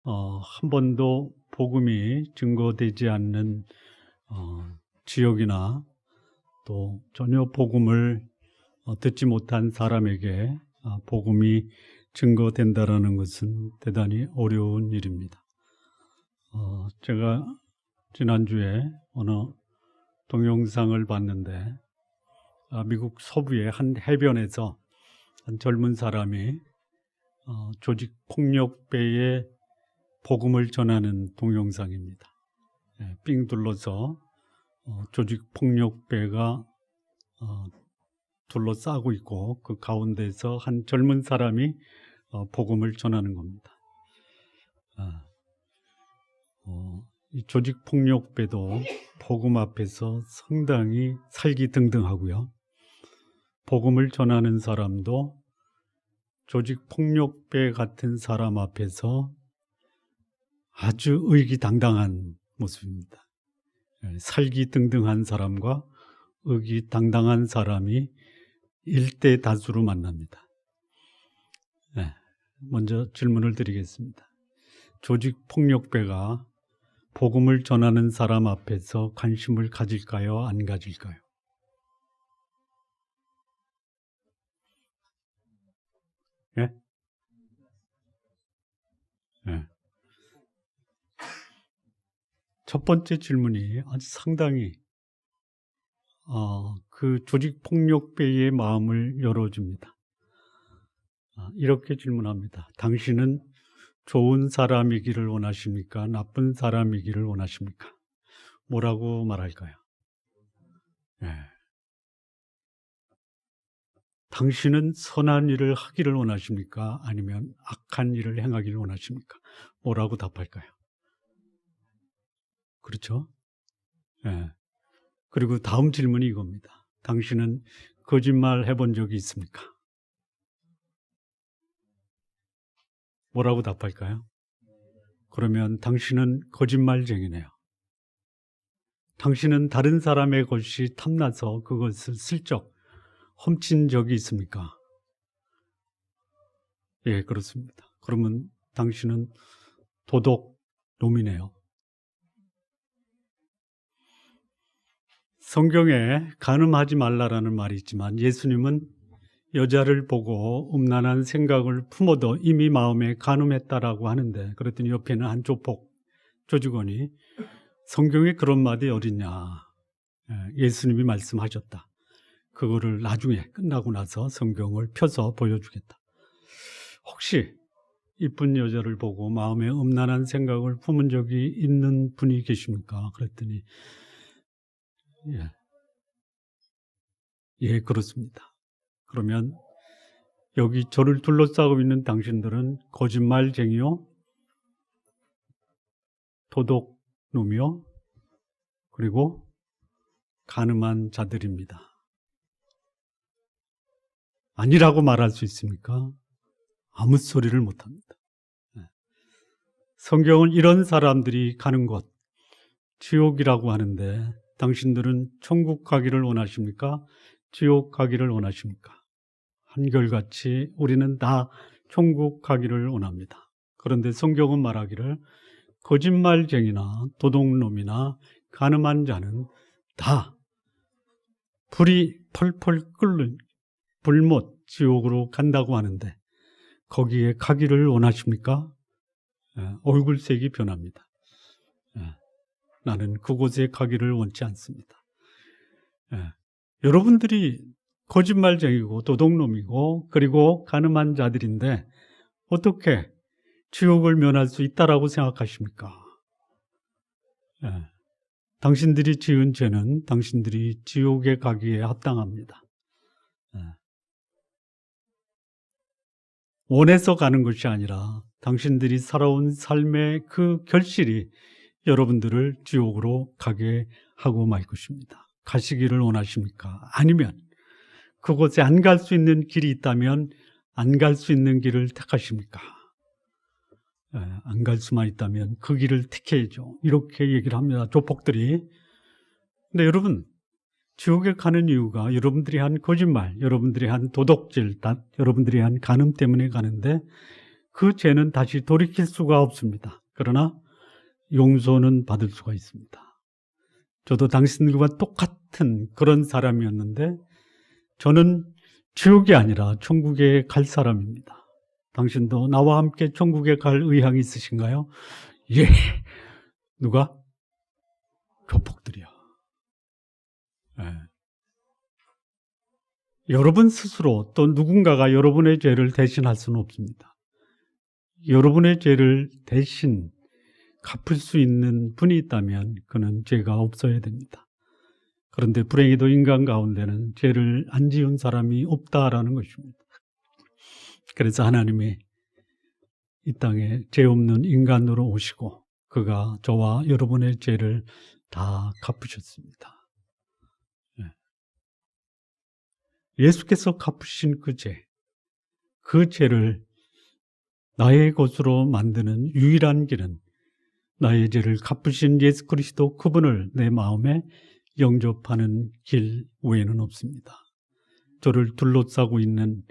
한 번도 복음이 증거되지 않는 지역이나 또 전혀 복음을 듣지 못한 사람에게 복음이 증거된다라는 것은 대단히 어려운 일입니다. 제가 지난주에 어느 동영상을 봤는데 미국 서부의 한 해변에서 한 젊은 사람이 조직 폭력배의 복음을 전하는 동영상입니다. 삥 둘러서 조직 폭력배가 둘러싸고 있고 그 가운데서 한 젊은 사람이 복음을 전하는 겁니다. 이 조직 폭력배도 복음 앞에서 상당히 살기등등하고요. 복음을 전하는 사람도 조직 폭력배 같은 사람 앞에서 아주 의기당당한 모습입니다. 살기등등한 사람과 의기당당한 사람이 일대 다수로 만납니다. 먼저 질문을 드리겠습니다. 조직 폭력배가 복음을 전하는 사람 앞에서 관심을 가질까요? 안 가질까요? 예? 예. 첫 번째 질문이 아주 상당히 그 조직 폭력배의 마음을 열어줍니다. 이렇게 질문합니다. 당신은 좋은 사람이기를 원하십니까? 나쁜 사람이기를 원하십니까? 뭐라고 말할까요? 예. 당신은 선한 일을 하기를 원하십니까? 아니면 악한 일을 행하기를 원하십니까? 뭐라고 답할까요? 그렇죠? 예. 그리고 다음 질문이 이겁니다. 당신은 거짓말 해본 적이 있습니까? 뭐라고 답할까요? 그러면 당신은 거짓말쟁이네요. 당신은 다른 사람의 것이 탐나서 그것을 슬쩍 훔친 적이 있습니까? 예, 그렇습니다. 그러면 당신은 도둑놈이네요. 성경에 간음하지 말라라는 말이 있지만 예수님은 여자를 보고 음란한 생각을 품어도 이미 마음에 간음했다라고 하는데, 그랬더니 옆에는 한 조직원이 성경에 그런 말이 어딨냐, 예수님이 말씀하셨다. 그거를 나중에 끝나고 나서 성경을 펴서 보여주겠다. 혹시 이쁜 여자를 보고 마음에 음란한 생각을 품은 적이 있는 분이 계십니까? 그랬더니 예, 그렇습니다. 그러면 여기 저를 둘러싸고 있는 당신들은 거짓말쟁이요, 도둑놈이요, 그리고 간음한 자들입니다. 아니라고 말할 수 있습니까? 아무 소리를 못합니다. 성경은 이런 사람들이 가는 곳, 지옥이라고 하는데 당신들은 천국 가기를 원하십니까? 지옥 가기를 원하십니까? 한결같이 우리는 다 천국 가기를 원합니다. 그런데 성경은 말하기를 거짓말쟁이나 도둑놈이나 간음한 자는 다 불이 펄펄 끓는 불못 지옥으로 간다고 하는데 거기에 가기를 원하십니까? 얼굴색이 변합니다. 나는 그곳에 가기를 원치 않습니다. 여러분들이 거짓말쟁이고 도둑놈이고 그리고 간음한 자들인데 어떻게 지옥을 면할 수 있다라고 생각하십니까? 당신들이 지은 죄는 당신들이 지옥에 가기에 합당합니다. 원해서 가는 것이 아니라 당신들이 살아온 삶의 그 결실이 여러분들을 지옥으로 가게 하고 말 것입니다. 가시기를 원하십니까? 아니면 그곳에 안 갈 수 있는 길이 있다면 안 갈 수 있는 길을 택하십니까? 안 갈 수만 있다면 그 길을 택해야죠. 이렇게 얘기를 합니다. 조폭들이. 근데 여러분, 지옥에 가는 이유가 여러분들이 한 거짓말, 여러분들이 한 도둑질, 여러분들이 한 간음 때문에 가는데 그 죄는 다시 돌이킬 수가 없습니다. 그러나 용서는 받을 수가 있습니다. 저도 당신들과 똑같은 그런 사람이었는데 저는 지옥이 아니라 천국에 갈 사람입니다. 당신도 나와 함께 천국에 갈 의향이 있으신가요? 예. 누가? 교폭들이요. 예. 여러분 스스로 또 누군가가 여러분의 죄를 대신할 수는 없습니다. 여러분의 죄를 대신 갚을 수 있는 분이 있다면 그는 죄가 없어야 됩니다. 그런데 불행히도 인간 가운데는 죄를 안 지은 사람이 없다라는 것입니다. 그래서 하나님이 이 땅에 죄 없는 인간으로 오시고 그가 저와 여러분의 죄를 다 갚으셨습니다. 예수께서 갚으신 그 죄를 나의 것으로 만드는 유일한 길은 나의 죄를 갚으신 예수 그리스도 그분을 내 마음에 영접하는 길 외에는 없습니다. 저를 둘러싸고 있는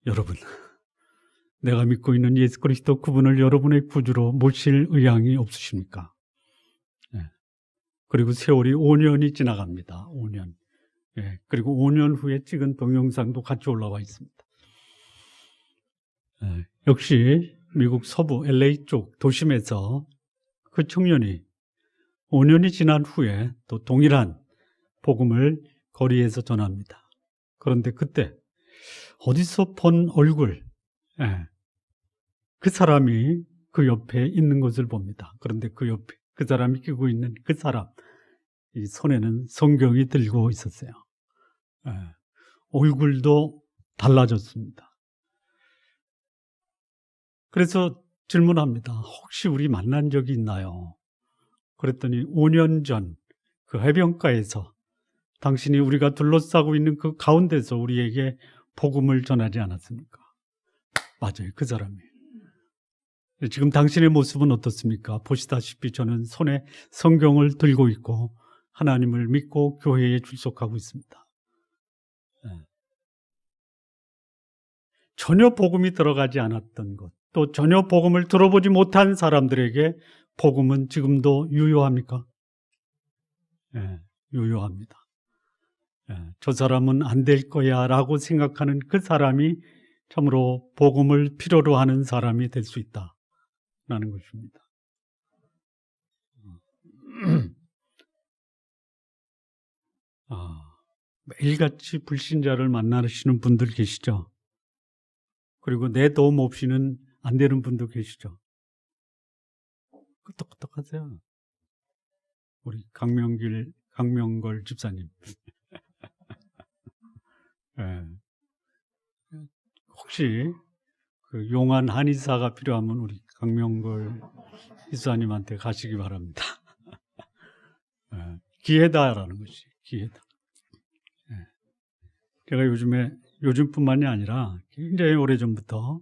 여러분, 내가 믿고 있는 예수 그리스도 그분을 여러분의 구주로 모실 의향이 없으십니까? 그리고 세월이 5년이 지나갑니다. 5년. 그리고 5년 후에 찍은 동영상도 같이 올라와 있습니다. 역시 미국 서부 LA 쪽 도심에서 그 청년이 5년이 지난 후에 또 동일한 복음을 거리에서 전합니다. 그런데 그때 어디서 본 얼굴, 그 사람이 그 옆에 있는 것을 봅니다. 그런데 그 옆에 그 사람이 끼고 있는 그 사람, 이 손에는 성경이 들고 있었어요. 얼굴도 달라졌습니다. 그래서 질문합니다. 혹시 우리 만난 적이 있나요? 그랬더니 5년 전 그 해변가에서 당신이 우리가 둘러싸고 있는 그 가운데서 우리에게 복음을 전하지 않았습니까? 맞아요. 그 사람이에요. 지금 당신의 모습은 어떻습니까? 보시다시피 저는 손에 성경을 들고 있고 하나님을 믿고 교회에 출석하고 있습니다. 전혀 복음이 들어가지 않았던 것, 또 전혀 복음을 들어보지 못한 사람들에게 복음은 지금도 유효합니까? 유효합니다. 저 사람은 안 될 거야 라고 생각하는 그 사람이 참으로 복음을 필요로 하는 사람이 될 수 있다라는 것입니다. 매일같이 불신자를 만나시는 분들 계시죠? 그리고 내 도움 없이는 안 되는 분도 계시죠? 끄떡끄떡하세요. 우리 강명걸 집사님. 혹시 그 용한 한의사가 필요하면 우리 강명걸 집사님한테 가시기 바랍니다. 기회다라는 것이 기회다. 제가 요즘뿐만이 아니라 굉장히 오래전부터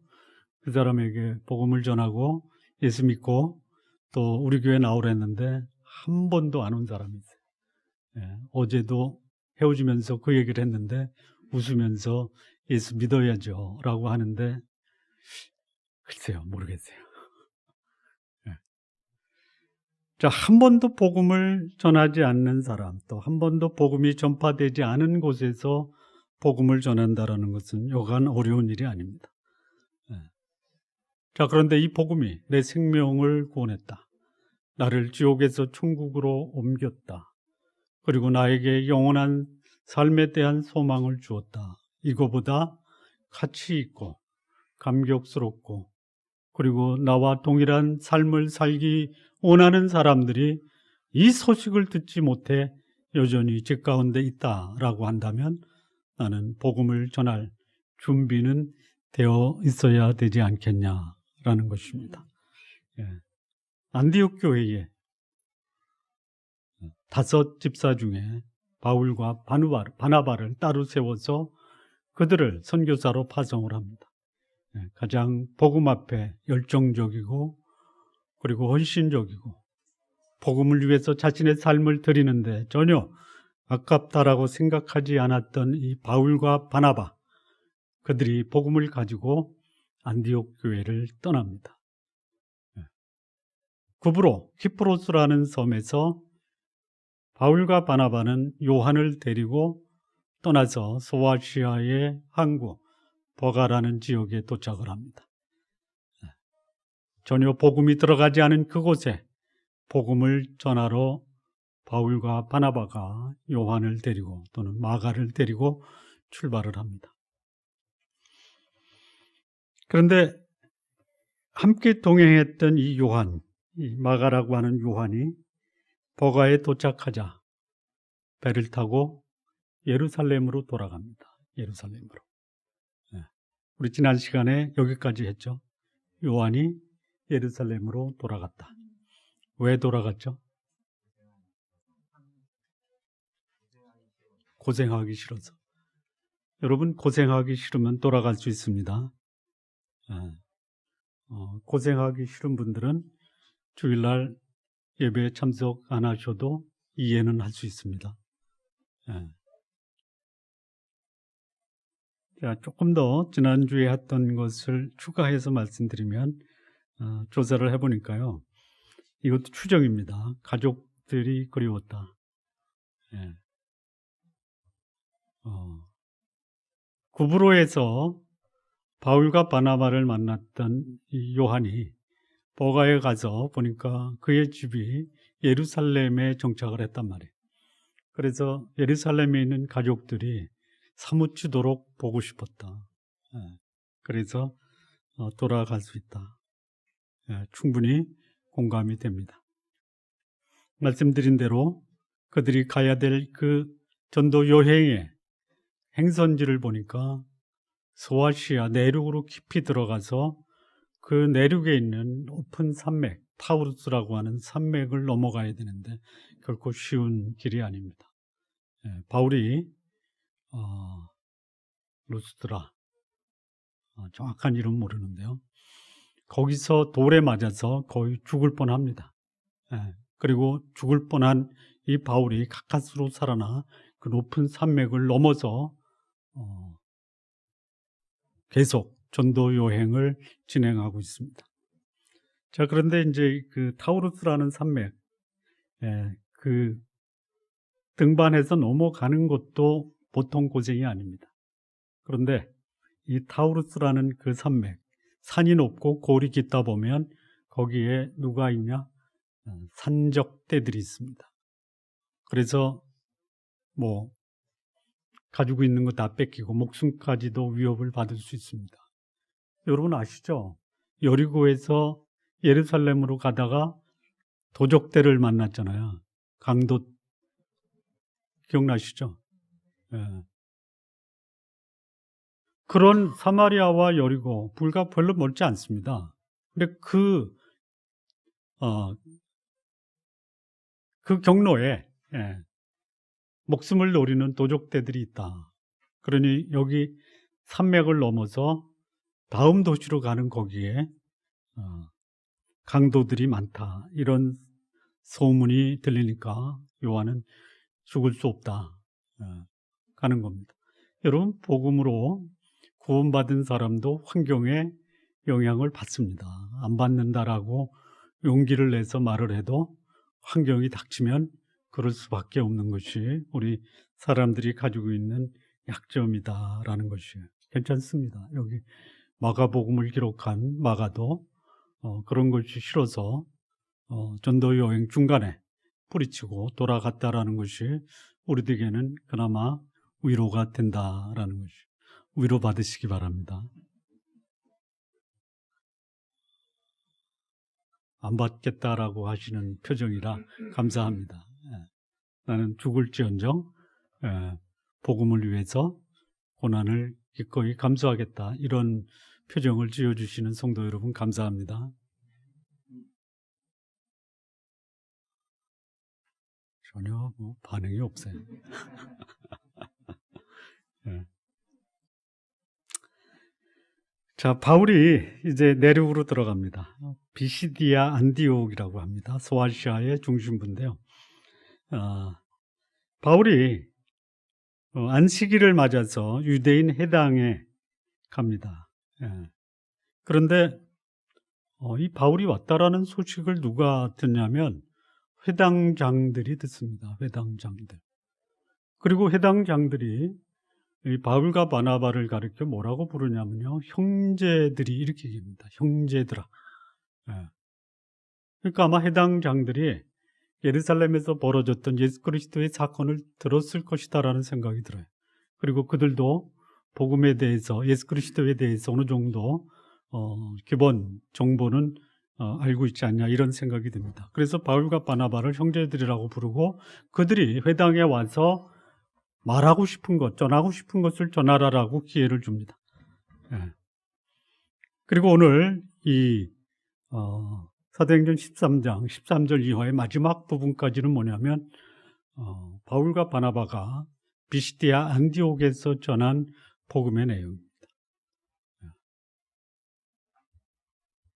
그 사람에게 복음을 전하고 예수 믿고 또 우리 교회 나오라 했는데 한 번도 안 온 사람이 있어요. 어제도 헤어지면서 그 얘기를 했는데 웃으면서 예수 믿어야죠 라고 하는데 글쎄요, 모르겠어요. 자, 한 번도 복음을 전하지 않는 사람, 또 한 번도 복음이 전파되지 않은 곳에서 복음을 전한다는 것은 여간 어려운 일이 아닙니다. 자, 그런데 이 복음이 내 생명을 구원했다. 나를 지옥에서 천국으로 옮겼다. 그리고 나에게 영원한 삶에 대한 소망을 주었다. 이거보다 가치 있고 감격스럽고 그리고 나와 동일한 삶을 살기 원하는 사람들이 이 소식을 듣지 못해 여전히 제 가운데 있다라고 한다면 나는 복음을 전할 준비는 되어 있어야 되지 않겠냐라는 것입니다. 안디옥 교회에 5 집사 중에 바울과 바나바를 따로 세워서 그들을 선교사로 파송을 합니다. 가장 복음 앞에 열정적이고 그리고 헌신적이고 복음을 위해서 자신의 삶을 드리는데 전혀 아깝다라고 생각하지 않았던 이 바울과 바나바, 그들이 복음을 가지고 안디옥 교회를 떠납니다. 키프로스라는 섬에서 바울과 바나바는 요한을 데리고 떠나서 소아시아의 항구 버가라는 지역에 도착을 합니다. 전혀 복음이 들어가지 않은 그곳에 복음을 전하러 바울과 바나바가 요한을 데리고 또는 마가를 데리고 출발을 합니다. 그런데 함께 동행했던 이 요한, 이 마가라고 하는 요한이 버가에 도착하자 배를 타고 예루살렘으로 돌아갑니다. 예루살렘으로. 우리 지난 시간에 여기까지 했죠. 요한이 예루살렘으로 돌아갔다. 왜 돌아갔죠? 고생하기 싫어서. 여러분, 고생하기 싫으면 돌아갈 수 있습니다. 고생하기 싫은 분들은 주일날 예배에 참석 안 하셔도 이해는 할 수 있습니다. 자, 조금 더 지난주에 했던 것을 추가해서 말씀드리면 조사를 해보니까요. 이것도 추정입니다. 가족들이 그리웠다. 구브로에서 바울과 바나바를 만났던 이 요한이 버가에 가서 보니까 그의 집이 예루살렘에 정착을 했단 말이에요. 그래서 예루살렘에 있는 가족들이 사무치도록 보고 싶었다. 그래서 돌아갈 수 있다. 충분히 공감이 됩니다. 말씀드린 대로 그들이 가야 될 그 전도 여행의 행선지를 보니까 소아시아 내륙으로 깊이 들어가서 그 내륙에 있는 높은 산맥, 타우루스라고 하는 산맥을 넘어가야 되는데 결코 쉬운 길이 아닙니다. 바울이 루스드라, 정확한 이름 모르는데요. 거기서 돌에 맞아서 거의 죽을 뻔합니다. 그리고 죽을 뻔한 이 바울이 가까스로 살아나 그 높은 산맥을 넘어서 계속 전도 여행을 진행하고 있습니다. 자, 그런데 이제 그 타우루스라는 산맥, 그 등반해서 넘어가는 것도 보통 고생이 아닙니다. 그런데 이 타우루스라는 그 산맥, 산이 높고 골이 깊다 보면 거기에 누가 있냐? 산적대들이 있습니다. 그래서 가지고 있는 거 다 뺏기고 목숨까지도 위협을 받을 수 있습니다. 여러분 아시죠? 여리고에서 예루살렘으로 가다가 도적대를 만났잖아요. 강도 기억나시죠? 그런 사마리아와 여리고 불과 별로 멀지 않습니다. 근데 그 경로에 목숨을 노리는 도적대들이 있다. 그러니 여기 산맥을 넘어서 다음 도시로 가는 거기에 강도들이 많다. 이런 소문이 들리니까 요한은 죽을 수 없다. 가는 겁니다. 여러분, 복음으로 구원받은 사람도 환경에 영향을 받습니다. 안 받는다라고 용기를 내서 말을 해도 환경이 닥치면 그럴 수밖에 없는 것이 우리 사람들이 가지고 있는 약점이다라는 것이에요. 괜찮습니다. 여기 마가복음을 기록한 마가도 그런 것이 싫어서 전도 여행 중간에 뿌리치고 돌아갔다라는 것이 우리들에게는 그나마 위로가 된다라는 것이 위로 받으시기 바랍니다. 안 받겠다라고 하시는 표정이라 감사합니다. 나는 죽을지언정 복음을 위해서 고난을 기꺼이 감수하겠다. 이런 표정을 지어주시는 성도 여러분 감사합니다. 전혀 반응이 없어요. 자, 바울이 이제 내륙으로 들어갑니다. 비시디아 안디옥이라고 합니다. 소아시아의 중심부인데요. 바울이 안식일을 맞아서 유대인 회당에 갑니다. 그런데 이 바울이 왔다라는 소식을 누가 듣냐면 회당장들이 듣습니다. 회당장들. 그리고 회당장들이 이 바울과 바나바를 가리켜 뭐라고 부르냐면요, 형제들이 이렇게 얘기합니다. 형제들아. 예. 그러니까 아마 회당장들이 예루살렘에서 벌어졌던 예수 그리스도의 사건을 들었을 것이다라는 생각이 들어요. 그리고 그들도 복음에 대해서, 예수 그리스도에 대해서 어느 정도 기본 정보는 알고 있지 않냐, 이런 생각이 듭니다. 그래서 바울과 바나바를 형제들이라고 부르고 그들이 회당에 와서 말하고 싶은 것, 전하고 싶은 것을 전하라라고 기회를 줍니다. 예. 그리고 오늘 이 사도행전 13장 13절 이하의 마지막 부분까지는 뭐냐면 바울과 바나바가 비시디아 안디옥에서 전한 복음의 내용입니다.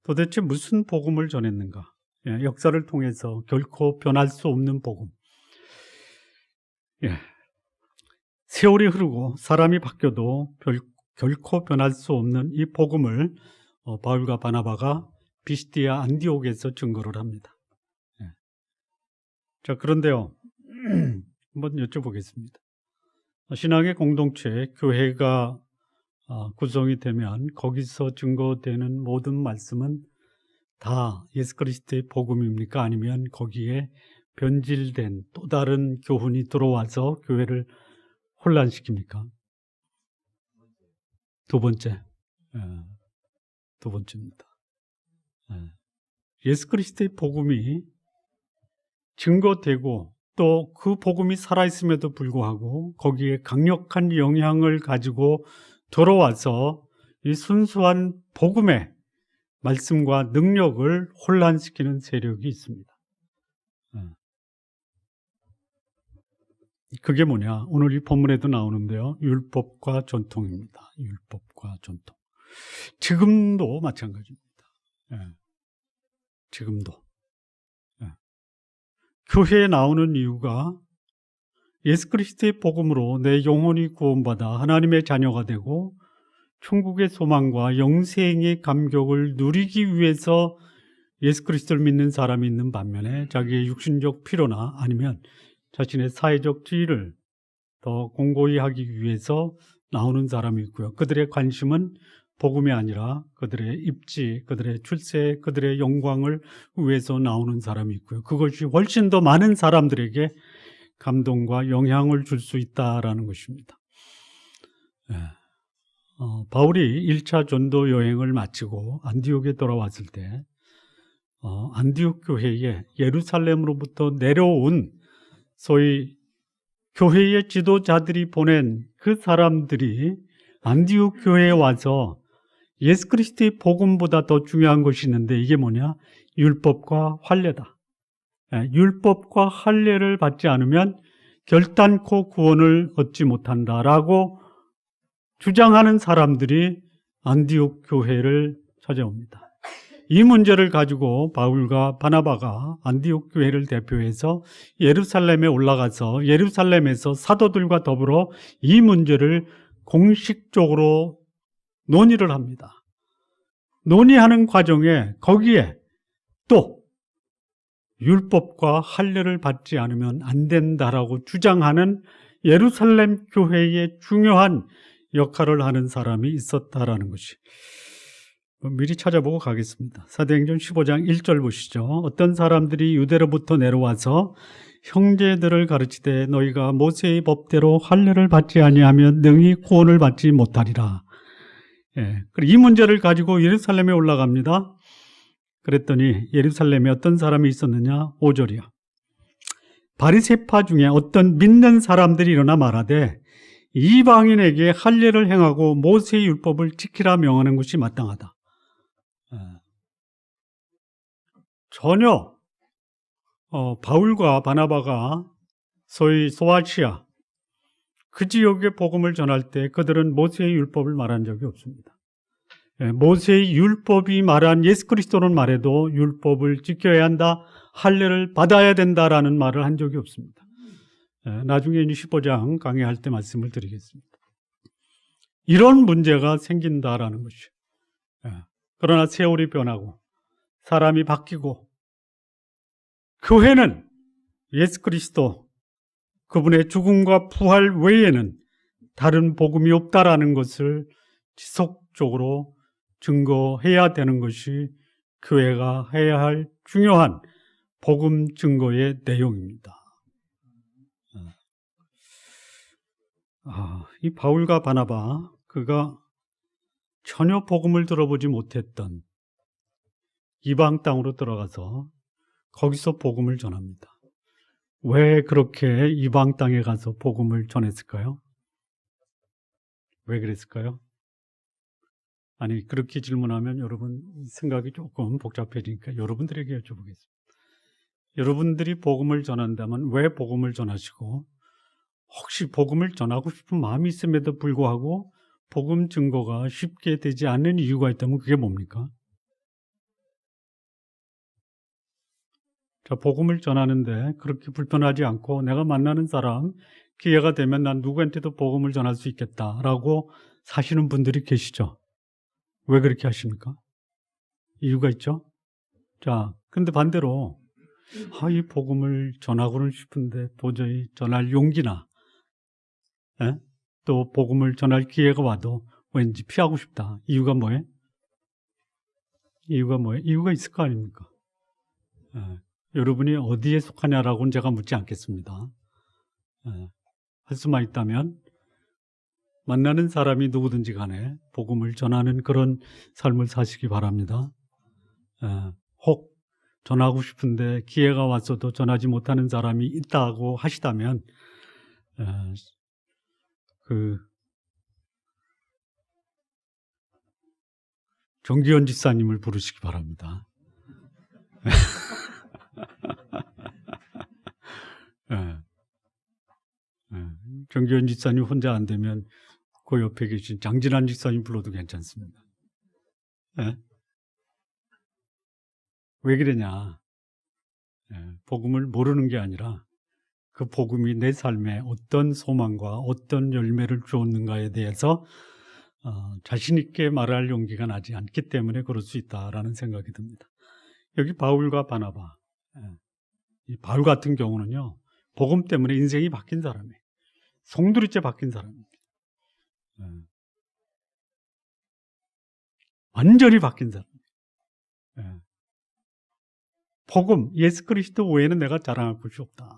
도대체 무슨 복음을 전했는가? 예, 역사를 통해서 결코 변할 수 없는 복음. 예. 세월이 흐르고 사람이 바뀌어도 결코 변할 수 없는 이 복음을 바울과 바나바가 비시디아 안디옥에서 증거를 합니다. 예. 자, 그런데요, 한번 여쭤보겠습니다. 신앙의 공동체, 교회가 구성이 되면 거기서 증거되는 모든 말씀은 다 예수 그리스도의 복음입니까? 아니면 거기에 변질된 또 다른 교훈이 들어와서 교회를 혼란시킵니까? 두 번째. 두 번째입니다. 예수 그리스도의 복음이 증거되고 또 그 복음이 살아있음에도 불구하고 거기에 강력한 영향을 가지고 들어와서 이 순수한 복음의 말씀과 능력을 혼란시키는 세력이 있습니다. 그게 뭐냐? 오늘 이 본문에도 나오는데요. 율법과 전통입니다. 율법과 전통. 지금도 마찬가지입니다. 지금도. 교회에 나오는 이유가 예수 그리스도의 복음으로 내 영혼이 구원받아 하나님의 자녀가 되고 천국의 소망과 영생의 감격을 누리기 위해서 예수 그리스도를 믿는 사람이 있는 반면에 자기의 육신적 필요나 아니면 자신의 사회적 지위를 더 공고히 하기 위해서 나오는 사람이 있고요. 그들의 관심은 복음이 아니라 그들의 입지, 그들의 출세, 그들의 영광을 위해서 나오는 사람이 있고요. 그것이 훨씬 더 많은 사람들에게 감동과 영향을 줄 수 있다라는 것입니다. 바울이 1차 전도 여행을 마치고 안디옥에 돌아왔을 때 안디옥 교회에 예루살렘으로부터 내려온 소위 교회의 지도자들이 보낸 그 사람들이 안디옥 교회에 와서 예수 그리스도의 복음보다 더 중요한 것이 있는데 이게 뭐냐? 율법과 할례다. 율법과 할례를 받지 않으면 결단코 구원을 얻지 못한다라고 주장하는 사람들이 안디옥 교회를 찾아옵니다. 이 문제를 가지고 바울과 바나바가 안디옥 교회를 대표해서 예루살렘에 올라가서 예루살렘에서 사도들과 더불어 이 문제를 공식적으로 논의를 합니다. 논의하는 과정에 거기에 또 율법과 할례를 받지 않으면 안 된다라고 주장하는 예루살렘 교회의 중요한 역할을 하는 사람이 있었다라는 것이 미리 찾아보고 가겠습니다. 사도행전 15장 1절 보시죠. 어떤 사람들이 유대로부터 내려와서 형제들을 가르치되 너희가 모세의 법대로 할례를 받지 아니하면 능히 구원을 받지 못하리라. 이 문제를 가지고 예루살렘에 올라갑니다. 그랬더니 예루살렘에 어떤 사람이 있었느냐? 5절이요. 바리새파 중에 어떤 믿는 사람들이 일어나 말하되 이방인에게 할례를 행하고 모세의 율법을 지키라 명하는 것이 마땅하다. 전혀 바울과 바나바가 소위 소아시아 그 지역의 복음을 전할 때 그들은 모세의 율법을 말한 적이 없습니다. 모세의 율법이 말한 예수 그리스도는 말해도 율법을 지켜야 한다, 할례를 받아야 된다라는 말을 한 적이 없습니다. 나중에 15장 강의할 때 말씀을 드리겠습니다. 이런 문제가 생긴다라는 것이에요. 그러나 세월이 변하고 사람이 바뀌고 교회는 예수 그리스도 그분의 죽음과 부활 외에는 다른 복음이 없다라는 것을 지속적으로 증거해야 되는 것이 교회가 해야 할 중요한 복음 증거의 내용입니다. 이 바울과 바나바, 그가 전혀 복음을 들어보지 못했던 이방 땅으로 들어가서 거기서 복음을 전합니다. 왜 그렇게 이방 땅에 가서 복음을 전했을까요? 왜 그랬을까요? 아니, 그렇게 질문하면 여러분 생각이 조금 복잡해지니까 여러분들에게 여쭤보겠습니다. 여러분들이 복음을 전한다면 왜 복음을 전하시고, 혹시 복음을 전하고 싶은 마음이 있음에도 불구하고 복음 증거가 쉽게 되지 않는 이유가 있다면 그게 뭡니까? 자, 복음을 전하는데 그렇게 불편하지 않고 내가 만나는 사람, 기회가 되면 난 누구한테도 복음을 전할 수 있겠다라고 사시는 분들이 계시죠. 왜 그렇게 하십니까? 이유가 있죠. 자, 근데 반대로 이 복음을 전하고는 싶은데 도저히 전할 용기나 또 복음을 전할 기회가 와도 왠지 피하고 싶다. 이유가 뭐예요? 이유가 있을 거 아닙니까? 여러분이 어디에 속하냐라고는 제가 묻지 않겠습니다. 할 수만 있다면 만나는 사람이 누구든지 간에 복음을 전하는 그런 삶을 사시기 바랍니다. 혹 전하고 싶은데 기회가 왔어도 전하지 못하는 사람이 있다고 하시다면 정기현 집사님을 부르시기 바랍니다. 정기현 집사님 혼자 안 되면 그 옆에 계신 장진환 집사님 불러도 괜찮습니다. 왜 그러냐? 복음을 모르는 게 아니라 그 복음이 내 삶에 어떤 소망과 어떤 열매를 주었는가에 대해서 자신 있게 말할 용기가 나지 않기 때문에 그럴 수 있다라는 생각이 듭니다. 여기 바울과 바나바, 이 바울 같은 경우는요, 복음 때문에 인생이 바뀐 사람이에요. 송두리째 바뀐 사람입니다. 완전히 바뀐 사람이에요. 복음, 예수 그리스도 외에는 내가 자랑할 것이 없다.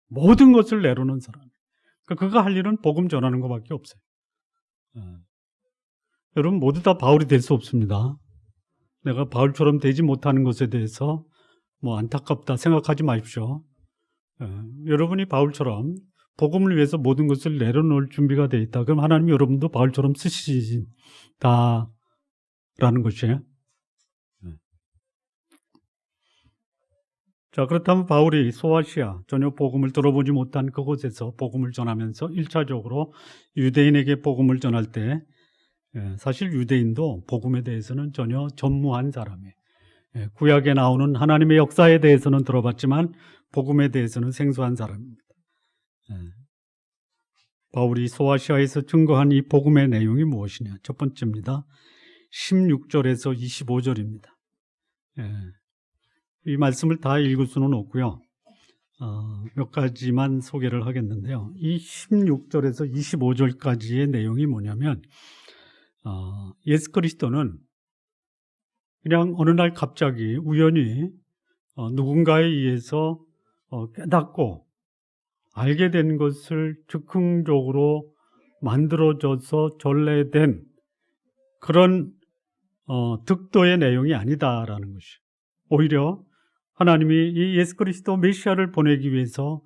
모든 것을 내려놓은 사람. 그가 할 일은 복음 전하는 것밖에 없어요. 여러분 모두 다 바울이 될 수 없습니다. 내가 바울처럼 되지 못하는 것에 대해서 안타깝다 생각하지 마십시오. 여러분이 바울처럼 복음을 위해서 모든 것을 내려놓을 준비가 되어 있다. 그럼 하나님이 여러분도 바울처럼 쓰시다라는 것이에요. 자, 그렇다면 바울이 소아시아, 전혀 복음을 들어보지 못한 그곳에서 복음을 전하면서 1차적으로 유대인에게 복음을 전할 때, 사실 유대인도 복음에 대해서는 전혀 전무한 사람이에요. 구약에 나오는 하나님의 역사에 대해서는 들어봤지만 복음에 대해서는 생소한 사람입니다. 바울이 소아시아에서 증거한 이 복음의 내용이 무엇이냐? 첫 번째입니다. 16절에서 25절입니다. 이 말씀을 다 읽을 수는 없고요. 몇 가지만 소개를 하겠는데요. 이 16절에서 25절까지의 내용이 뭐냐면 예수 그리스도는 그냥 어느 날 갑자기 우연히 누군가에 의해서 깨닫고 알게 된 것을 즉흥적으로 만들어져서 전래된 그런 득도의 내용이 아니다라는 것이에요. 오히려 하나님이 이 예수 그리스도 메시아를 보내기 위해서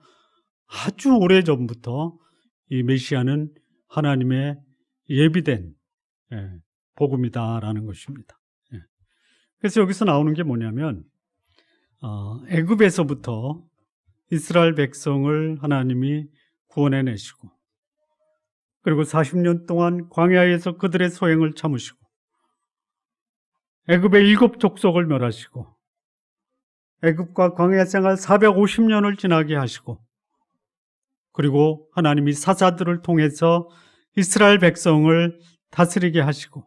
아주 오래전부터 이 메시아는 하나님의 예비된 복음이다라는 것입니다. 그래서 여기서 나오는 게 뭐냐면 애굽에서부터 이스라엘 백성을 하나님이 구원해내시고 그리고 40년 동안 광야에서 그들의 소행을 참으시고 애굽의 7 족속을 멸하시고 애굽과 광야 생활 450년을 지나게 하시고 그리고 하나님이 사사들을 통해서 이스라엘 백성을 다스리게 하시고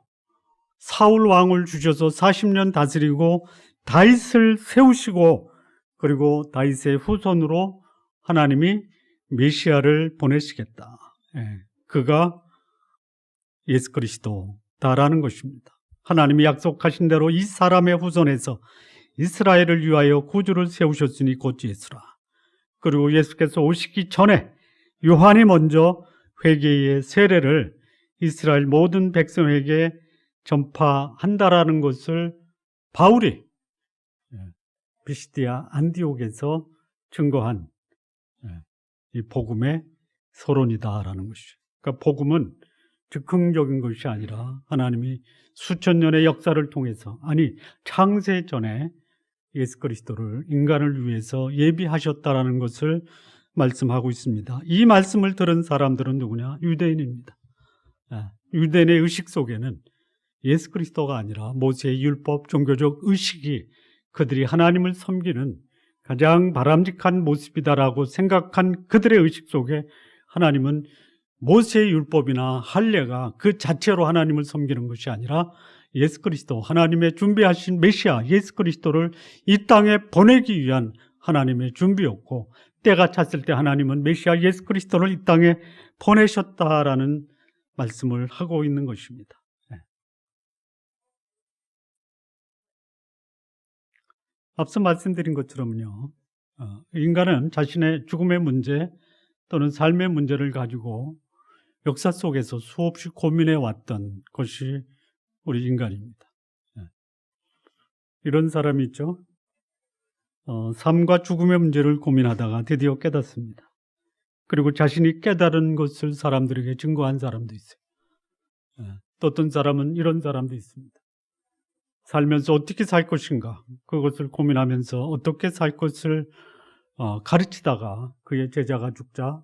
사울 왕을 주셔서 40년 다스리고 다윗을 세우시고, 그리고 다윗의 후손으로 하나님이 메시아를 보내시겠다. 그가 예수 그리스도다라는 것입니다. 하나님이 약속하신 대로 이 사람의 후손에서 이스라엘을 위하여 구주를 세우셨으니 곧 예수라. 그리고 예수께서 오시기 전에 요한이 먼저 회개의 세례를 이스라엘 모든 백성에게 전파한다라는 것을 바울이 비시디아 안디옥에서 증거한 이 복음의 서론이다라는 것이죠. 그러니까 복음은 즉흥적인 것이 아니라 하나님이 수천 년의 역사를 통해서, 아니 창세 전에 예수 그리스도를 인간을 위해서 예비하셨다라는 것을 말씀하고 있습니다. 이 말씀을 들은 사람들은 누구냐? 유대인입니다. 유대인의 의식 속에는 예수 그리스도가 아니라 모세의 율법, 종교적 의식이 그들이 하나님을 섬기는 가장 바람직한 모습이다라고 생각한 그들의 의식 속에 하나님은 모세의 율법이나 할례가 그 자체로 하나님을 섬기는 것이 아니라 예수 그리스도, 하나님의 준비하신 메시아 예수 그리스도를 이 땅에 보내기 위한 하나님의 준비였고, 때가 찼을 때 하나님은 메시아 예수 그리스도를 이 땅에 보내셨다라는 말씀을 하고 있는 것입니다. 앞서 말씀드린 것처럼요, 인간은 자신의 죽음의 문제 또는 삶의 문제를 가지고 역사 속에서 수없이 고민해 왔던 것이 우리 인간입니다. 이런 사람이 있죠. 삶과 죽음의 문제를 고민하다가 드디어 깨닫습니다. 그리고 자신이 깨달은 것을 사람들에게 증거한 사람도 있어요. 또 어떤 사람은 이런 사람도 있습니다. 살면서 어떻게 살 것인가, 그것을 고민하면서 어떻게 살 것을 가르치다가 그의 제자가 죽자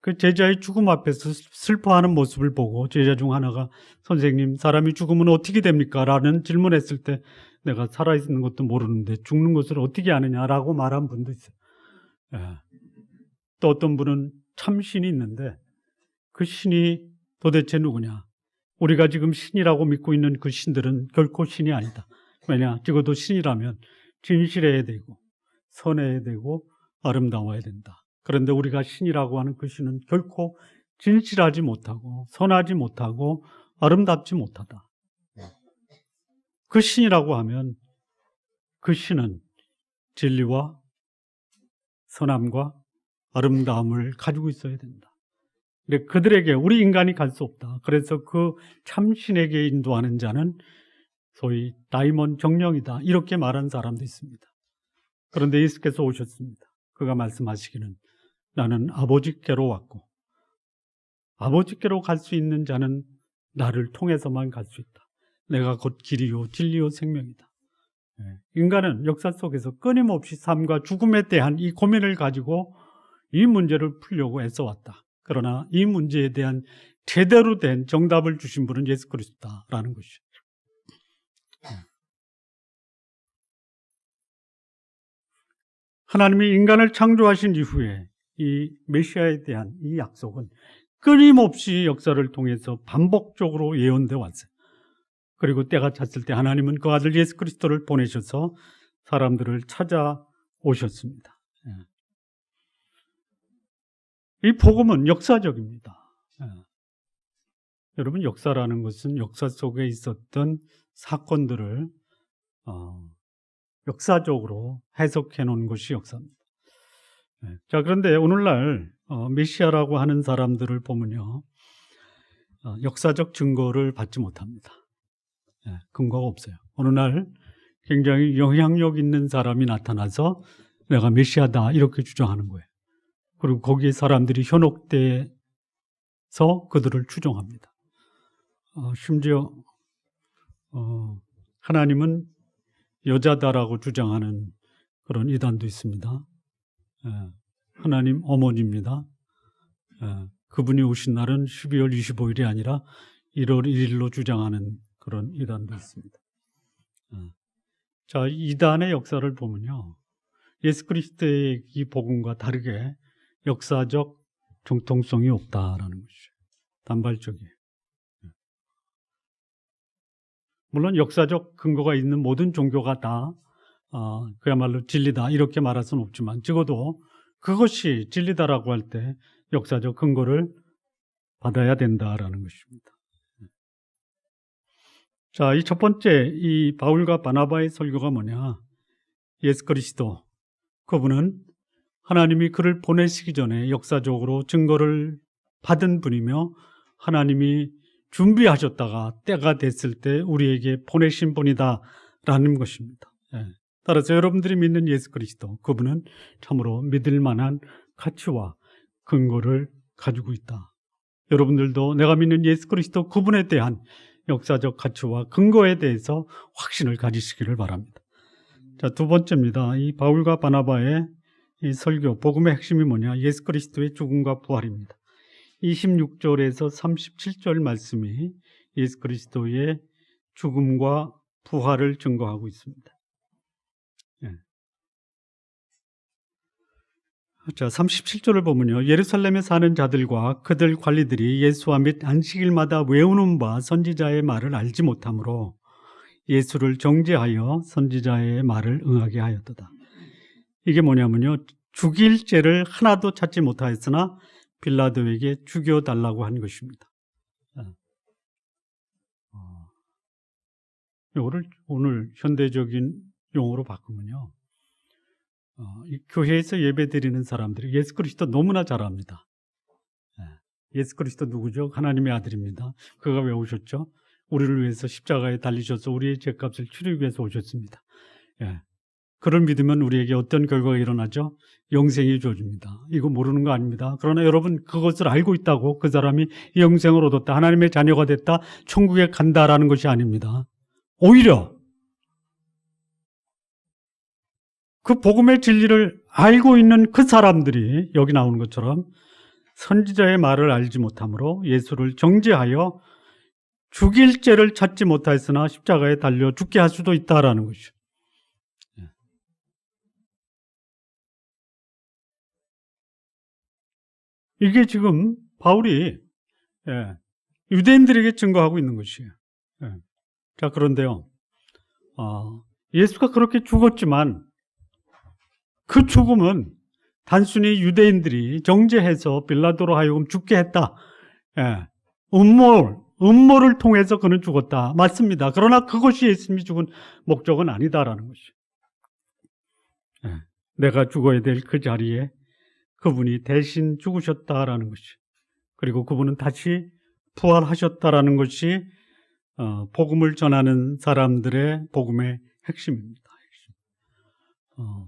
그 제자의 죽음 앞에서 슬퍼하는 모습을 보고 제자 중 하나가 선생님, 사람이 죽으면 어떻게 됩니까? 라는 질문했을 때 내가 살아있는 것도 모르는데 죽는 것을 어떻게 아느냐라고 말한 분도 있어요. 또 어떤 분은 참 신이 있는데 그 신이 도대체 누구냐? 우리가 지금 신이라고 믿고 있는 그 신들은 결코 신이 아니다. 왜냐? 적어도 신이라면 진실해야 되고 선해야 되고 아름다워야 된다. 그런데 우리가 신이라고 하는 그 신은 결코 진실하지 못하고 선하지 못하고 아름답지 못하다. 그 신이라고 하면 그 신은 진리와 선함과 아름다움을 가지고 있어야 된다. 근데 그들에게 우리 인간이 갈 수 없다. 그래서 그 참신에게 인도하는 자는 소위 다이몬 정령이다. 이렇게 말한 사람도 있습니다. 그런데 예수께서 오셨습니다. 그가 말씀하시기는 나는 아버지께로 왔고 아버지께로 갈 수 있는 자는 나를 통해서만 갈 수 있다. 내가 곧 길이요 진리요 생명이다. 인간은 역사 속에서 끊임없이 삶과 죽음에 대한 이 고민을 가지고 이 문제를 풀려고 애써왔다. 그러나 이 문제에 대한 제대로 된 정답을 주신 분은 예수 그리스도다라는 것이죠. 하나님이 인간을 창조하신 이후에 이 메시아에 대한 이 약속은 끊임없이 역사를 통해서 반복적으로 예언되어 왔어요. 그리고 때가 찼을 때 하나님은 그 아들 예수 그리스도를 보내셔서 사람들을 찾아오셨습니다. 이 복음은 역사적입니다. 여러분, 역사라는 것은 역사 속에 있었던 사건들을 역사적으로 해석해 놓은 것이 역사입니다. 자, 그런데 오늘날 메시아라고 하는 사람들을 보면요, 역사적 증거를 받지 못합니다. 근거가 없어요. 어느 날 굉장히 영향력 있는 사람이 나타나서 내가 메시아다 이렇게 주장하는 거예요. 그리고 거기에 사람들이 현혹돼서 그들을 추종합니다. 심지어 하나님은 여자다라고 주장하는 그런 이단도 있습니다. 하나님 어머니입니다. 그분이 오신 날은 12월 25일이 아니라 1월 1일로 주장하는 그런 이단도 있습니다. 자, 이단의 역사를 보면요, 예수 그리스도의 이 복음과 다르게 역사적 정통성이 없다라는 것이죠. 단발적이에요. 물론 역사적 근거가 있는 모든 종교가 다 그야말로 진리다 이렇게 말할 수는 없지만 적어도 그것이 진리다라고 할 때 역사적 근거를 받아야 된다라는 것입니다. 자, 이 첫 번째 이 바울과 바나바의 설교가 뭐냐? 예수 그리스도 그분은 하나님이 그를 보내시기 전에 역사적으로 증거를 받은 분이며 하나님이 준비하셨다가 때가 됐을 때 우리에게 보내신 분이다라는 것입니다. 따라서 여러분들이 믿는 예수 그리스도 그분은 참으로 믿을 만한 가치와 근거를 가지고 있다. 여러분들도 내가 믿는 예수 그리스도 그분에 대한 역사적 가치와 근거에 대해서 확신을 가지시기를 바랍니다. 자, 두 번째입니다. 이 바울과 바나바의 이 설교, 복음의 핵심이 뭐냐? 예수 그리스도의 죽음과 부활입니다. 26절에서 37절 말씀이 예수 그리스도의 죽음과 부활을 증거하고 있습니다. 자, 37절을 보면요. 예루살렘에 사는 자들과 그들 관리들이 예수와 및 안식일마다 외우는 바 선지자의 말을 알지 못하므로 예수를 정죄하여 선지자의 말을 응하게 하였도다. 이게 뭐냐면요. 죽일 죄를 하나도 찾지 못하였으나 빌라도에게 죽여달라고 한 것입니다. 이거를 오늘 현대적인 용어로 바꾸면요. 이 교회에서 예배드리는 사람들이 예수 그리스도 너무나 잘 압니다. 예수 그리스도 누구죠? 하나님의 아들입니다. 그가 왜 오셨죠? 우리를 위해서 십자가에 달리셔서 우리의 죄값을 치르기 위해서 오셨습니다. 그걸 믿으면 우리에게 어떤 결과가 일어나죠? 영생이 주어집니다. 이거 모르는 거 아닙니다. 그러나 여러분 그것을 알고 있다고 그 사람이 영생을 얻었다, 하나님의 자녀가 됐다, 천국에 간다라는 것이 아닙니다. 오히려 그 복음의 진리를 알고 있는 그 사람들이 여기 나오는 것처럼 선지자의 말을 알지 못함으로 예수를 정죄하여 죽일 죄를 찾지 못하였으나 십자가에 달려 죽게 할 수도 있다라는 것이죠. 이게 지금 바울이 유대인들에게 증거하고 있는 것이에요. 자, 그런데요, 예수가 그렇게 죽었지만 그 죽음은 단순히 유대인들이 정죄해서 빌라도로 하여금 죽게 했다. 음모를 통해서 그는 죽었다. 맞습니다. 그러나 그것이 예수님이 죽은 목적은 아니다라는 것이죠. 내가 죽어야 될 그 자리에 그분이 대신 죽으셨다라는 것이, 그리고 그분은 다시 부활하셨다라는 것이 복음을 전하는 사람들의 복음의 핵심입니다.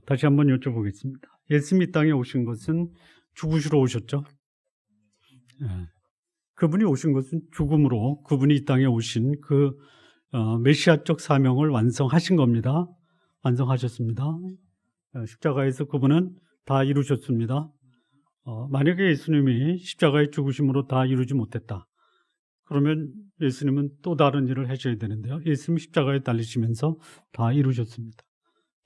다시 한번 여쭤보겠습니다. 예수님이 이 땅에 오신 것은 죽으시러 오셨죠? 그분이 오신 것은 죽음으로 그분이 이 땅에 오신 그 메시아적 사명을 완성하신 겁니다. 완성하셨습니다. 십자가에서 그분은 다 이루셨습니다. 만약에 예수님이 십자가의 죽으심으로 다 이루지 못했다, 그러면 예수님은 또 다른 일을 하셔야 되는데요. 예수님이 십자가에 달리시면서 다 이루셨습니다.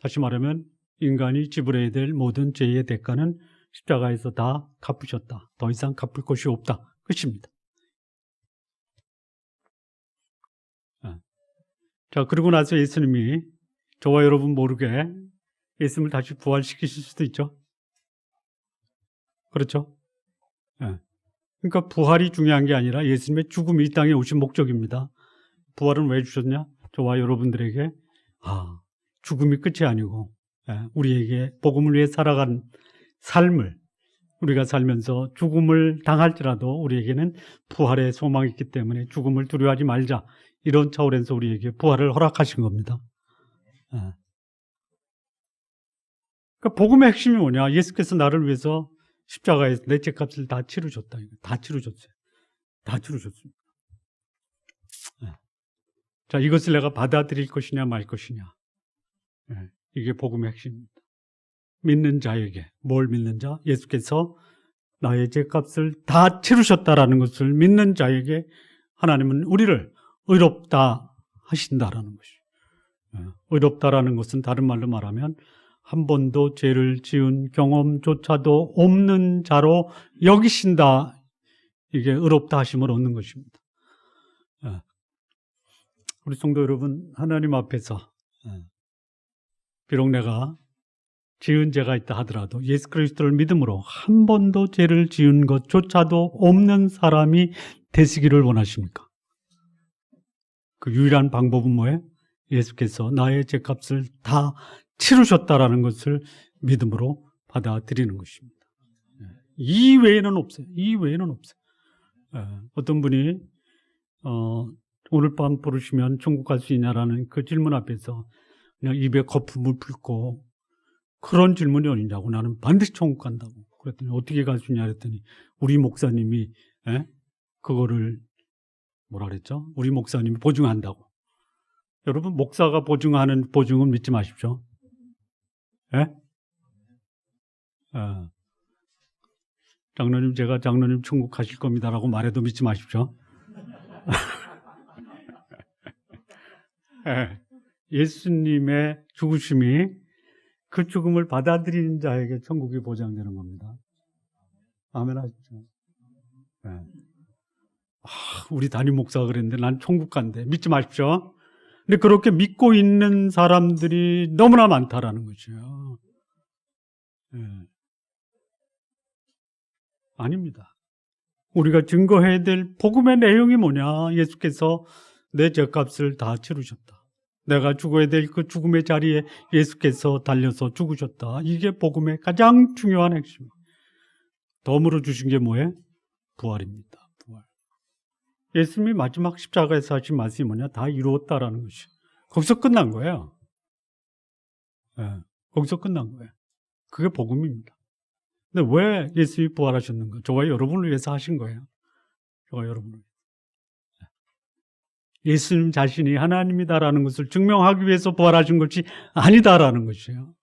다시 말하면 인간이 지불해야 될 모든 죄의 대가는 십자가에서 다 갚으셨다. 더 이상 갚을 것이 없다. 끝입니다. 자, 그리고 나서 예수님이 저와 여러분 모르게 예수님을 다시 부활시키실 수도 있죠. 그렇죠? 그러니까 부활이 중요한 게 아니라 예수님의 죽음이 이 땅에 오신 목적입니다. 부활은 왜 주셨냐? 저와 여러분들에게 죽음이 끝이 아니고 우리에게 복음을 위해 살아간 삶을, 우리가 살면서 죽음을 당할지라도 우리에게는 부활의 소망이 있기 때문에 죽음을 두려워하지 말자, 이런 차원에서 우리에게 부활을 허락하신 겁니다. 그러니까 복음의 핵심이 뭐냐? 예수께서 나를 위해서 십자가에서 내 죄값을 다 치르셨다. 다 치르셨어요. 다 치르셨습니다. 자, 이것을 내가 받아들일 것이냐 말 것이냐, 이게 복음의 핵심입니다. 믿는 자에게, 뭘 믿는 자? 예수께서 나의 죄값을 다 치르셨다라는 것을 믿는 자에게 하나님은 우리를 의롭다 하신다라는 것이에요. 의롭다라는 것은 다른 말로 말하면 한 번도 죄를 지은 경험조차도 없는 자로 여기신다. 이게 의롭다 하심을 얻는 것입니다. 우리 성도 여러분, 하나님 앞에서 비록 내가 지은 죄가 있다 하더라도 예수 그리스도를 믿음으로 한 번도 죄를 지은 것조차도 없는 사람이 되시기를 원하십니까? 그 유일한 방법은 뭐예요? 예수께서 나의 죄값을 다 치르셨다라는 것을 믿음으로 받아들이는 것입니다. 이 외에는 없어요. 이 외에는 없어요. 어떤 분이 오늘 밤 부르시면 천국 갈 수 있냐라는 그 질문 앞에서 그냥 입에 거품을 붓고 그런 질문이 어디냐고, 나는 반드시 천국 간다고. 그랬더니 어떻게 갈 수 있냐 그랬더니 우리 목사님이 그거를 뭐라 그랬죠? 우리 목사님이 보증한다고. 여러분, 목사가 보증하는 보증은 믿지 마십시오. 장로님, 제가 장로님 천국 가실 겁니다라고 말해도 믿지 마십시오. 예수님의 죽으심이 그 죽음을 받아들이는 자에게 천국이 보장되는 겁니다. 아멘 하십시오. 우리 담임 목사가 그랬는데 난 천국 간대. 믿지 마십시오. 근데 그렇게 믿고 있는 사람들이 너무나 많다라는 거죠. 아닙니다. 우리가 증거해야 될 복음의 내용이 뭐냐? 예수께서 내 죄값을 다 치르셨다. 내가 죽어야 될 그 죽음의 자리에 예수께서 달려서 죽으셨다. 이게 복음의 가장 중요한 핵심. 덤으로 주신 게 뭐예요? 부활입니다. 부활. 예수님이 마지막 십자가에서 하신 말씀이 뭐냐? 다 이루었다라는 것이. 거기서 끝난 거예요. 거기서 끝난 거예요. 그게 복음입니다. 근데 왜 예수님이 부활하셨는가? 저와 여러분을 위해서 하신 거예요. 저와 여러분을. 예수님 자신이 하나님이다라는 것을 증명하기 위해서 부활하신 것이 아니다라는 것이에요.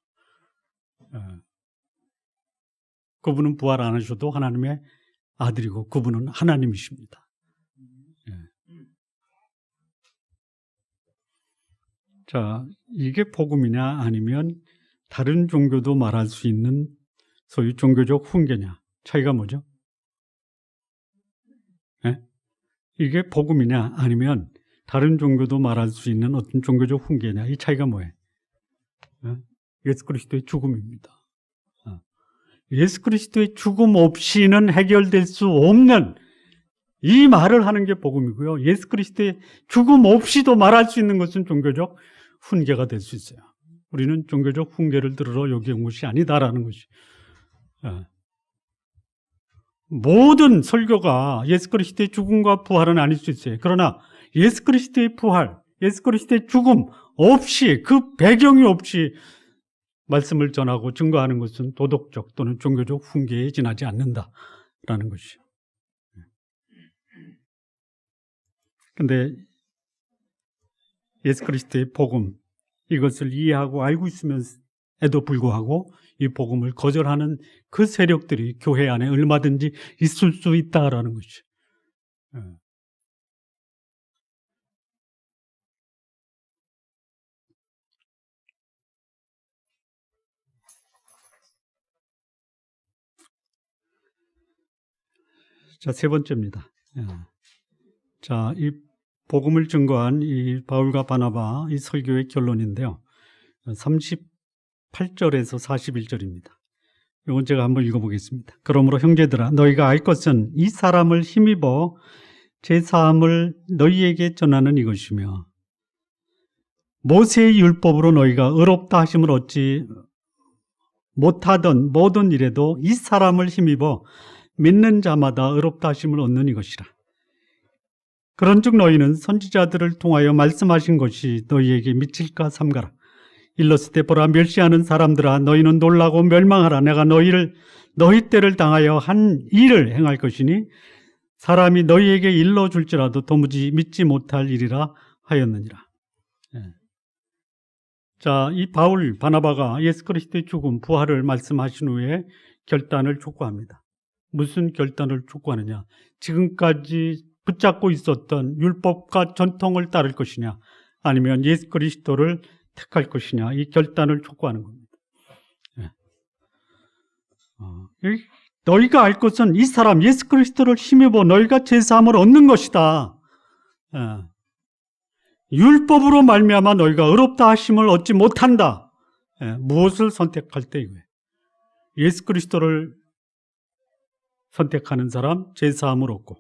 그분은 부활 안 하셔도 하나님의 아들이고 그분은 하나님이십니다. 자, 이게 복음이냐 아니면 다른 종교도 말할 수 있는 소위 종교적 훈계냐? 차이가 뭐죠? 이게 복음이냐 아니면 다른 종교도 말할 수 있는 어떤 종교적 훈계냐? 이 차이가 뭐예요? 예수 그리스도의 죽음입니다. 예수 그리스도의 죽음 없이는 해결될 수 없는 이 말을 하는 게 복음이고요. 예수 그리스도의 죽음 없이도 말할 수 있는 것은 종교적 훈계가 될 수 있어요. 우리는 종교적 훈계를 들으러 여기 온 것이 아니다라는 것이. 모든 설교가 예수 그리스도의 죽음과 부활은 아닐 수 있어요. 그러나 예수 그리스도의 부활, 예수 그리스도의 죽음 없이, 그 배경이 없이 말씀을 전하고 증거하는 것은 도덕적 또는 종교적 훈계에 지나지 않는다라는 것이죠. 그런데 예수 그리스도의 복음, 이것을 이해하고 알고 있으면에도 불구하고 이 복음을 거절하는 그 세력들이 교회 안에 얼마든지 있을 수 있다라는 것이죠. 자, 세 번째입니다. 자, 이 복음을 증거한 이 바울과 바나바 이 설교의 결론인데요. 38절에서 41절입니다. 이건 제가 한번 읽어보겠습니다. 그러므로 형제들아, 너희가 알 것은 이 사람을 힘입어 제사함을 너희에게 전하는 이것이며 모세의 율법으로 너희가 의롭다 하심을 얻지 못하던 모든 일에도 이 사람을 힘입어 믿는 자마다 의롭다 하심을 얻는 이것이라. 그런즉 너희는 선지자들을 통하여 말씀하신 것이 너희에게 미칠까 삼가라. 일렀을 때 보라, 멸시하는 사람들아, 너희는 놀라고 멸망하라. 내가 너희 때를 당하여 한 일을 행할 것이니 사람이 너희에게 일러줄지라도 도무지 믿지 못할 일이라 하였느니라. 자, 이 바울, 바나바가 예수 그리스도의 죽음, 부활을 말씀하신 후에 결단을 촉구합니다. 무슨 결단을 촉구하느냐? 지금까지 붙잡고 있었던 율법과 전통을 따를 것이냐, 아니면 예수 그리스도를 택할 것이냐, 이 결단을 촉구하는 겁니다. 너희가 알 것은 이 사람 예수 그리스도를 힘입어 너희가 제사함을 얻는 것이다. 율법으로 말미암아 너희가 의롭다 하심을 얻지 못한다. 무엇을 선택할 때 이거예요. 예수 그리스도를 선택하는 사람 제사함을 얻고,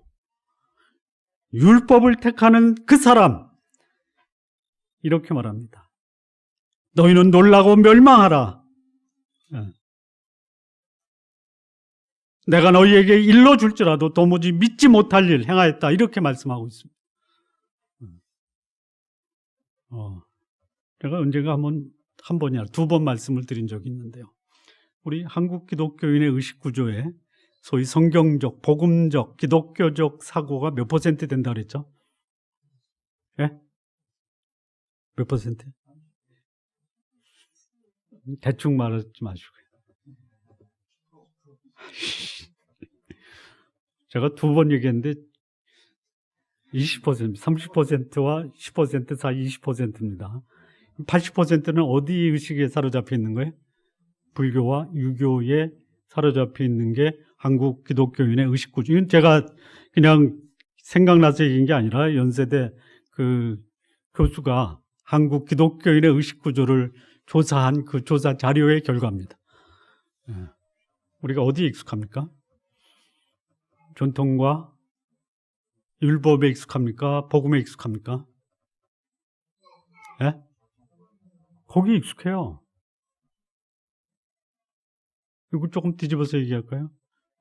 율법을 택하는 그 사람 이렇게 말합니다. 너희는 놀라고 멸망하라. 내가 너희에게 일러줄지라도 도무지 믿지 못할 일 행하였다. 이렇게 말씀하고 있습니다. 제가 언젠가 한 번이 아니라 2번 말씀을 드린 적이 있는데요. 우리 한국 기독교인의 의식구조에 소위 성경적, 복음적, 기독교적 사고가 몇 퍼센트 된다 그랬죠? 예? 몇 퍼센트? 대충 말하지 마시고요. 제가 2번 얘기했는데 20%, 30%와 10% 사이 20%입니다. 80%는 어디 의식에 사로잡혀 있는 거예요? 불교와 유교에 사로잡혀 있는 게 한국 기독교인의 의식구조. 이건 제가 그냥 생각나서 얘기한 게 아니라 연세대 그 교수가 한국 기독교인의 의식구조를 조사한 그 조사 자료의 결과입니다. 우리가 어디에 익숙합니까? 전통과 율법에 익숙합니까? 복음에 익숙합니까? 예? 거기 익숙해요. 이거 조금 뒤집어서 얘기할까요?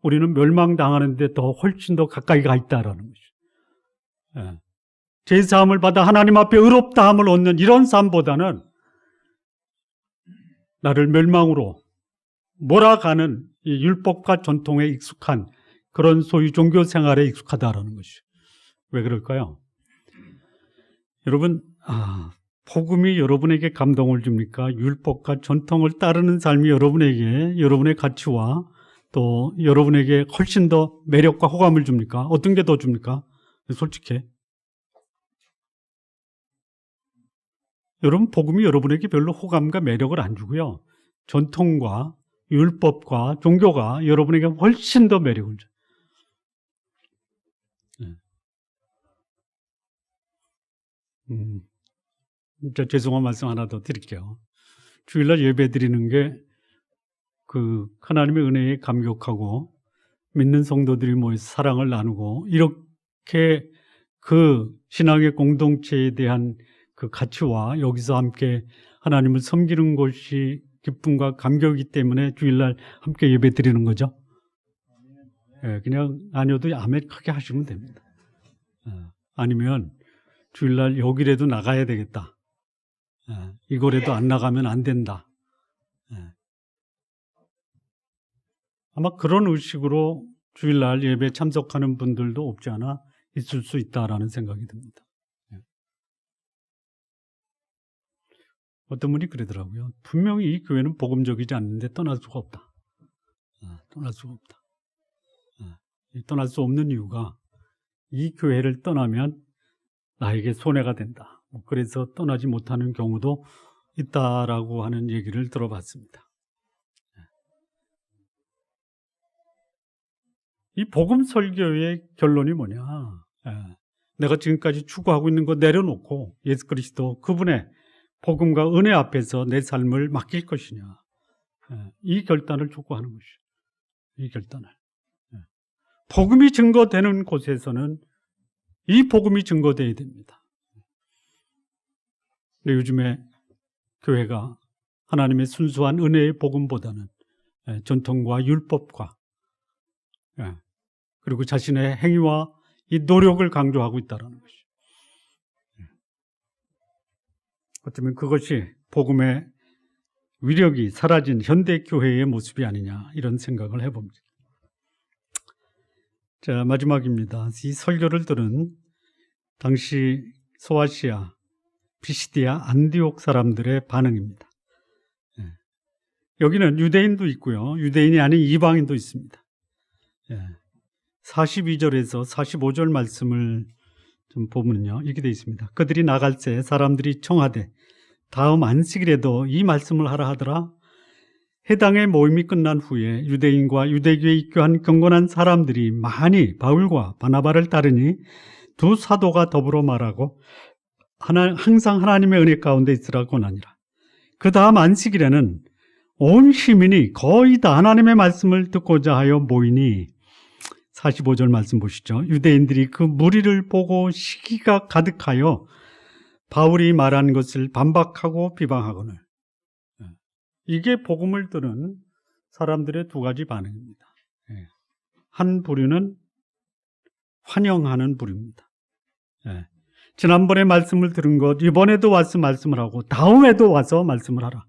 우리는 멸망당하는데 더 훨씬 더 가까이 가 있다라는 것이죠. 예. 제사함을 받아 하나님 앞에 의롭다함을 얻는 이런 삶보다는 나를 멸망으로 몰아가는 이 율법과 전통에 익숙한 그런 소위 종교 생활에 익숙하다라는 것이죠. 왜 그럴까요? 여러분, 복음이 여러분에게 감동을 줍니까? 율법과 전통을 따르는 삶이 여러분에게 여러분의 가치와 또 여러분에게 훨씬 더 매력과 호감을 줍니까? 어떤 게 더 줍니까? 솔직히 여러분, 복음이 여러분에게 별로 호감과 매력을 안 주고요, 전통과 율법과 종교가 여러분에게 훨씬 더 매력을 줘요. 진짜 죄송한 말씀 하나 더 드릴게요. 주일날 예배 드리는 게 그 하나님의 은혜에 감격하고 믿는 성도들이 모여서 사랑을 나누고 이렇게 그 신앙의 공동체에 대한 그 가치와 여기서 함께 하나님을 섬기는 것이 기쁨과 감격이기 때문에 주일날 함께 예배 드리는 거죠. 그냥 아니어도 아멘 크게 하시면 됩니다. 아니면 주일날 여기라도 나가야 되겠다. 이거라도 안 나가면 안 된다. 아마 그런 의식으로 주일날 예배에 참석하는 분들도 없지 않아 있을 수 있다라는 생각이 듭니다. 어떤 분이 그러더라고요. 분명히 이 교회는 복음적이지 않는데 떠날 수가 없다. 떠날 수가 없다. 떠날 수 없는 이유가 이 교회를 떠나면 나에게 손해가 된다. 그래서 떠나지 못하는 경우도 있다라고 하는 얘기를 들어봤습니다. 이 복음 설교의 결론이 뭐냐? 내가 지금까지 추구하고 있는 거 내려놓고 예수 그리스도 그분의 복음과 은혜 앞에서 내 삶을 맡길 것이냐? 이 결단을 촉구하는 것이죠. 이 결단을. 복음이 증거되는 곳에서는 이 복음이 증거되어야 됩니다. 근데 요즘에 교회가 하나님의 순수한 은혜의 복음보다는 전통과 율법과 그리고 자신의 행위와 이 노력을 강조하고 있다는 것이죠. 어쩌면 그것이 복음의 위력이 사라진 현대 교회의 모습이 아니냐 이런 생각을 해봅니다. 자, 마지막입니다. 이 설교를 들은 당시 소아시아, 피시디아, 안디옥 사람들의 반응입니다. 여기는 유대인도 있고요, 유대인이 아닌 이방인도 있습니다. 42절에서 45절 말씀을 좀 보면요, 이렇게 되어 있습니다. 그들이 나갈 때 사람들이 청하되 다음 안식일에도 이 말씀을 하라 하더라. 해당의 모임이 끝난 후에 유대인과 유대교에 입교한 경건한 사람들이 많이 바울과 바나바를 따르니 두 사도가 더불어 말하고 항상 하나님의 은혜 가운데 있으라고는 아니라 그 다음 안식일에는 온 시민이 거의 다 하나님의 말씀을 듣고자 하여 모이니 45절 말씀 보시죠. 유대인들이 그 무리를 보고 시기가 가득하여 바울이 말한 것을 반박하고 비방하거늘. 이게 복음을 들은 사람들의 두 가지 반응입니다. 한 부류는 환영하는 부류입니다. 지난번에 말씀을 들은 것 이번에도 와서 말씀을 하고 다음에도 와서 말씀을 하라.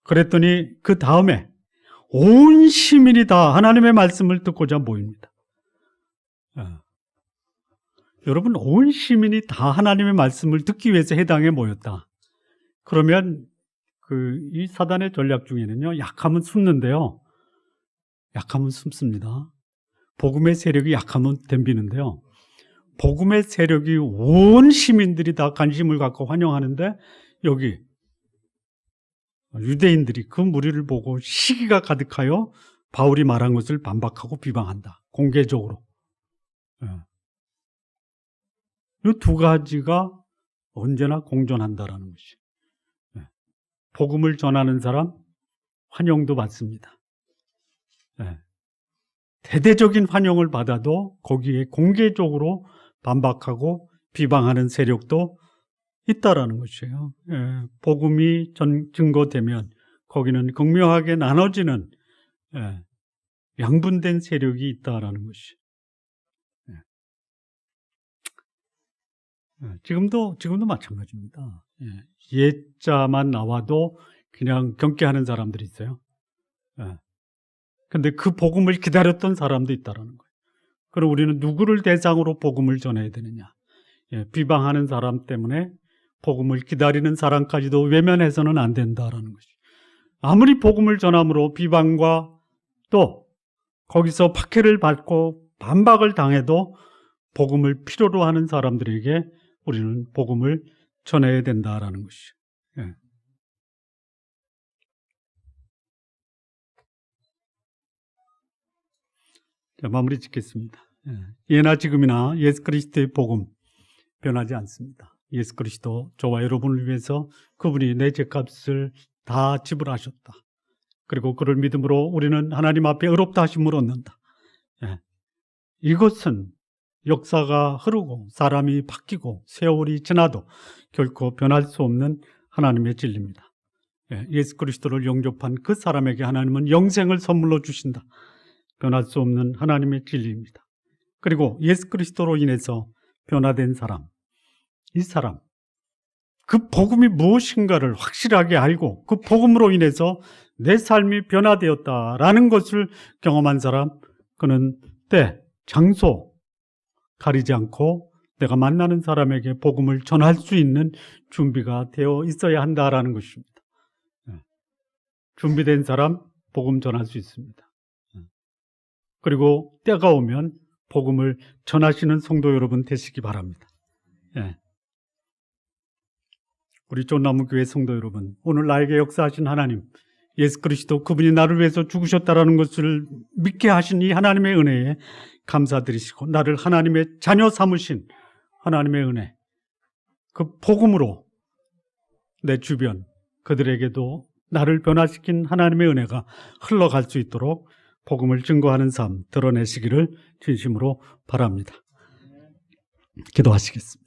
그랬더니 그 다음에 온 시민이 다 하나님의 말씀을 듣고자 모입니다. 여러분, 온 시민이 다 하나님의 말씀을 듣기 위해서 해당에 모였다. 그러면 이 사단의 전략 중에는요, 약하면 숨는데요. 약하면 숨습니다. 복음의 세력이 약하면 덤비는데요. 복음의 세력이 온 시민들이 다 관심을 갖고 환영하는데 여기 유대인들이 그 무리를 보고 시기가 가득하여 바울이 말한 것을 반박하고 비방한다. 공개적으로. 이 두 가지가 언제나 공존한다라는 것이. 복음을 전하는 사람 환영도 받습니다. 대대적인 환영을 받아도 거기에 공개적으로 반박하고 비방하는 세력도 있다라는 것이에요. 복음이 증거되면 거기는 극명하게 나눠지는 양분된 세력이 있다라는 것이. 지금도 마찬가지입니다. 옛자만 나와도 그냥 경계하는 사람들이 있어요. 근데 그 복음을 기다렸던 사람도 있다라는 거예요. 그럼 우리는 누구를 대상으로 복음을 전해야 되느냐? 비방하는 사람 때문에 복음을 기다리는 사람까지도 외면해서는 안 된다라는 것이. 아무리 복음을 전함으로 비방과 또 거기서 박해를 받고 반박을 당해도 복음을 필요로 하는 사람들에게 우리는 복음을 전해야 된다라는 것이. 자, 마무리 짓겠습니다. 예나 지금이나 예수 그리스도의 복음 변하지 않습니다. 예수 그리스도 저와 여러분을 위해서 그분이 내 죄값을 다 지불하셨다. 그리고 그를 믿음으로 우리는 하나님 앞에 의롭다 하심을 얻는다. 이것은 역사가 흐르고 사람이 바뀌고 세월이 지나도 결코 변할 수 없는 하나님의 진리입니다. 예수 그리스도를 영접한 그 사람에게 하나님은 영생을 선물로 주신다. 변할 수 없는 하나님의 진리입니다. 그리고 예수 그리스도로 인해서 변화된 사람, 이 사람, 그 복음이 무엇인가를 확실하게 알고 그 복음으로 인해서 내 삶이 변화되었다라는 것을 경험한 사람, 그는 때, 장소 가리지 않고 내가 만나는 사람에게 복음을 전할 수 있는 준비가 되어 있어야 한다라는 것입니다. 준비된 사람 복음 전할 수 있습니다. 그리고 때가 오면 복음을 전하시는 성도 여러분 되시기 바랍니다. 우리 쫀나무교회 성도 여러분, 오늘 나에게 역사하신 하나님, 예수 그리스도 그분이 나를 위해서 죽으셨다라는 것을 믿게 하신 이 하나님의 은혜에 감사드리시고 나를 하나님의 자녀 삼으신 하나님의 은혜, 그 복음으로 내 주변 그들에게도 나를 변화시킨 하나님의 은혜가 흘러갈 수 있도록 복음을 증거하는 삶 드러내시기를 진심으로 바랍니다. 기도하시겠습니다.